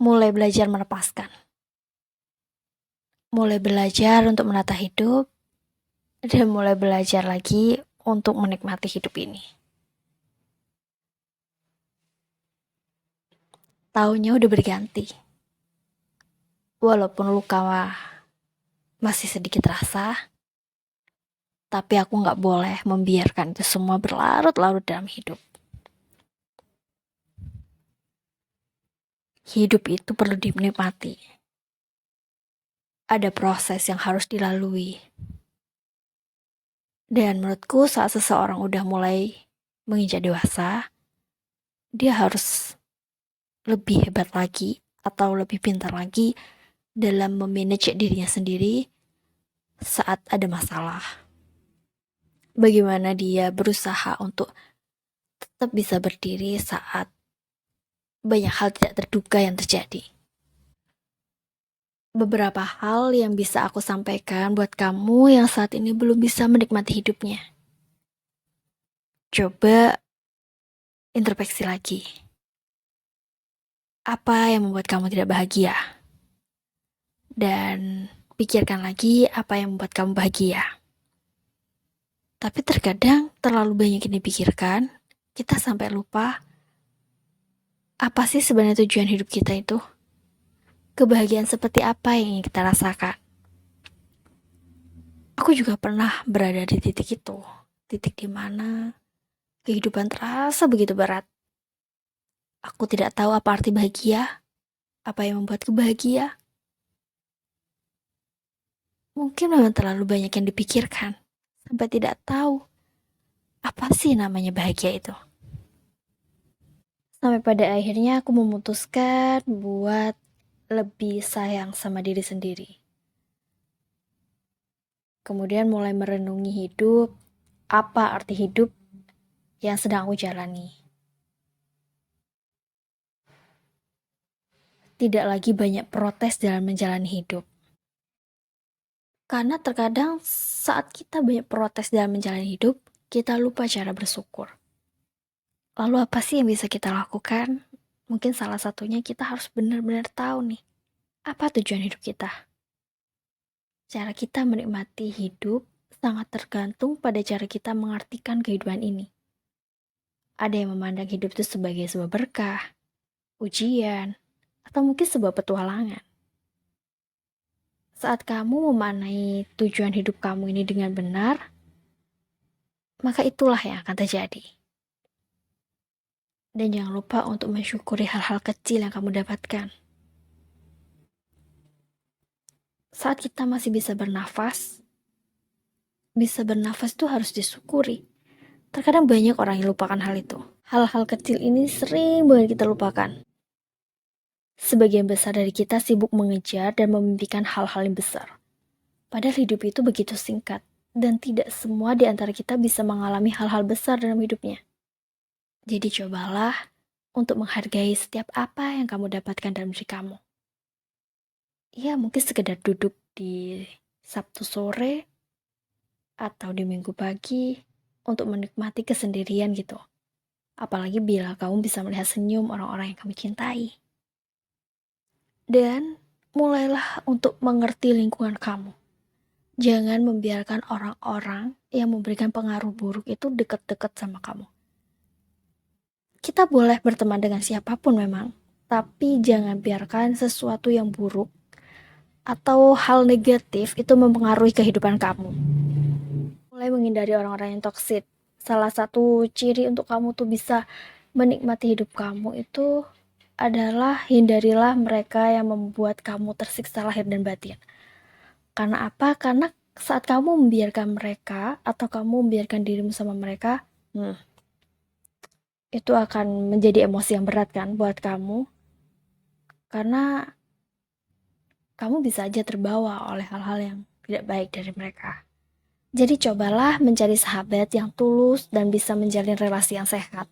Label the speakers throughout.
Speaker 1: mulai belajar melepaskan, mulai belajar untuk menata hidup, dan mulai belajar lagi untuk menikmati hidup ini. Tahunnya udah berganti, walaupun luka masih sedikit rasa, tapi aku gak boleh membiarkan itu semua berlarut-larut dalam hidup. Hidup itu perlu dinikmati. Ada proses yang harus dilalui. Dan menurutku saat seseorang udah mulai menginjak dewasa, dia harus lebih hebat lagi atau lebih pintar lagi dalam memanage dirinya sendiri saat ada masalah. Bagaimana dia berusaha untuk tetap bisa berdiri saat banyak hal tidak terduga yang terjadi. Beberapa hal yang bisa aku sampaikan buat kamu yang saat ini belum bisa menikmati hidupnya. Coba introspeksi lagi. Apa yang membuat kamu tidak bahagia? Dan pikirkan lagi apa yang membuat kamu bahagia. Tapi terkadang terlalu banyak yang dipikirkan, kita sampai lupa apa sih sebenarnya tujuan hidup kita itu? Kebahagiaan seperti apa yang ingin kita rasakan? Aku juga pernah berada di titik itu. Titik di mana kehidupan terasa begitu berat. Aku tidak tahu apa arti bahagia, apa yang membuatku bahagia. Mungkin memang terlalu banyak yang dipikirkan, sampai tidak tahu apa sih namanya bahagia itu. Sampai pada akhirnya aku memutuskan buat lebih sayang sama diri sendiri. Kemudian mulai merenungi hidup, apa arti hidup yang sedang aku jalani. Tidak lagi banyak protes dalam menjalani hidup. Karena terkadang saat kita banyak protes dalam menjalani hidup, kita lupa cara bersyukur. Lalu apa sih yang bisa kita lakukan? Mungkin salah satunya kita harus benar-benar tahu nih, apa tujuan hidup kita. Cara kita menikmati hidup sangat tergantung pada cara kita mengartikan kehidupan ini. Ada yang memandang hidup itu sebagai sebuah berkah, ujian, atau mungkin sebuah petualangan. Saat kamu memaknai tujuan hidup kamu ini dengan benar, maka itulah yang akan terjadi. Dan jangan lupa untuk mensyukuri hal-hal kecil yang kamu dapatkan. Saat kita masih bisa bernafas itu harus disyukuri. Terkadang banyak orang yang lupakan hal itu. Hal-hal kecil ini sering banget kita lupakan. Sebagian besar dari kita sibuk mengejar dan memimpikan hal-hal yang besar. Padahal hidup itu begitu singkat, dan tidak semua di antara kita bisa mengalami hal-hal besar dalam hidupnya. Jadi cobalah untuk menghargai setiap apa yang kamu dapatkan dalam diri kamu. Ya mungkin sekedar duduk di Sabtu sore atau di Minggu pagi untuk menikmati kesendirian gitu. Apalagi bila kamu bisa melihat senyum orang-orang yang kamu cintai. Dan mulailah untuk mengerti lingkungan kamu. Jangan membiarkan orang-orang yang memberikan pengaruh buruk itu dekat-dekat sama kamu. Kita boleh berteman dengan siapapun memang, tapi jangan biarkan sesuatu yang buruk atau hal negatif itu mempengaruhi kehidupan kamu. Mulai menghindari orang-orang yang toksik. Salah satu ciri untuk kamu tuh bisa menikmati hidup kamu itu adalah hindarilah mereka yang membuat kamu tersiksa lahir dan batin. Karena apa? Karena saat kamu membiarkan mereka atau kamu membiarkan dirimu sama mereka, itu akan menjadi emosi yang berat kan buat kamu. Karena kamu bisa aja terbawa oleh hal-hal yang tidak baik dari mereka. Jadi cobalah mencari sahabat yang tulus dan bisa menjalin relasi yang sehat.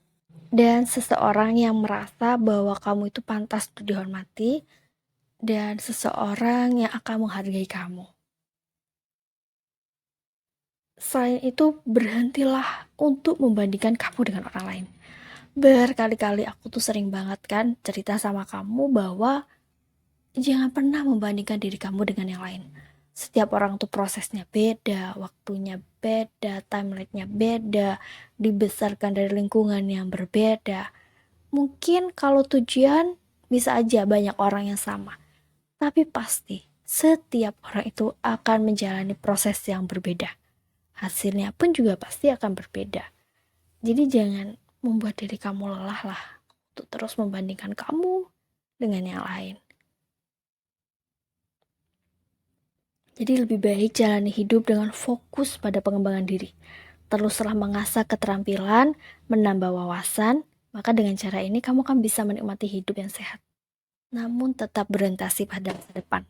Speaker 1: Dan seseorang yang merasa bahwa kamu itu pantas untuk dihormati. Dan seseorang yang akan menghargai kamu. Selain itu, berhentilah untuk membandingkan kamu dengan orang lain. Berkali-kali aku tuh sering banget kan cerita sama kamu bahwa Jangan pernah membandingkan diri kamu dengan yang lain. Setiap orang tuh prosesnya beda, waktunya beda, timeline-nya beda, dibesarkan dari lingkungan yang berbeda. Mungkin kalau tujuan bisa aja banyak orang yang sama, tapi pasti setiap orang itu akan menjalani proses yang berbeda. Hasilnya pun juga pasti akan berbeda. Jadi jangan membuat diri kamu lelah lah untuk terus membandingkan kamu dengan yang lain. Jadi lebih baik jalani hidup dengan fokus pada pengembangan diri. Teruslah mengasah keterampilan, menambah wawasan, maka dengan cara ini kamu kan bisa menikmati hidup yang sehat. Namun tetap berorientasi pada masa depan.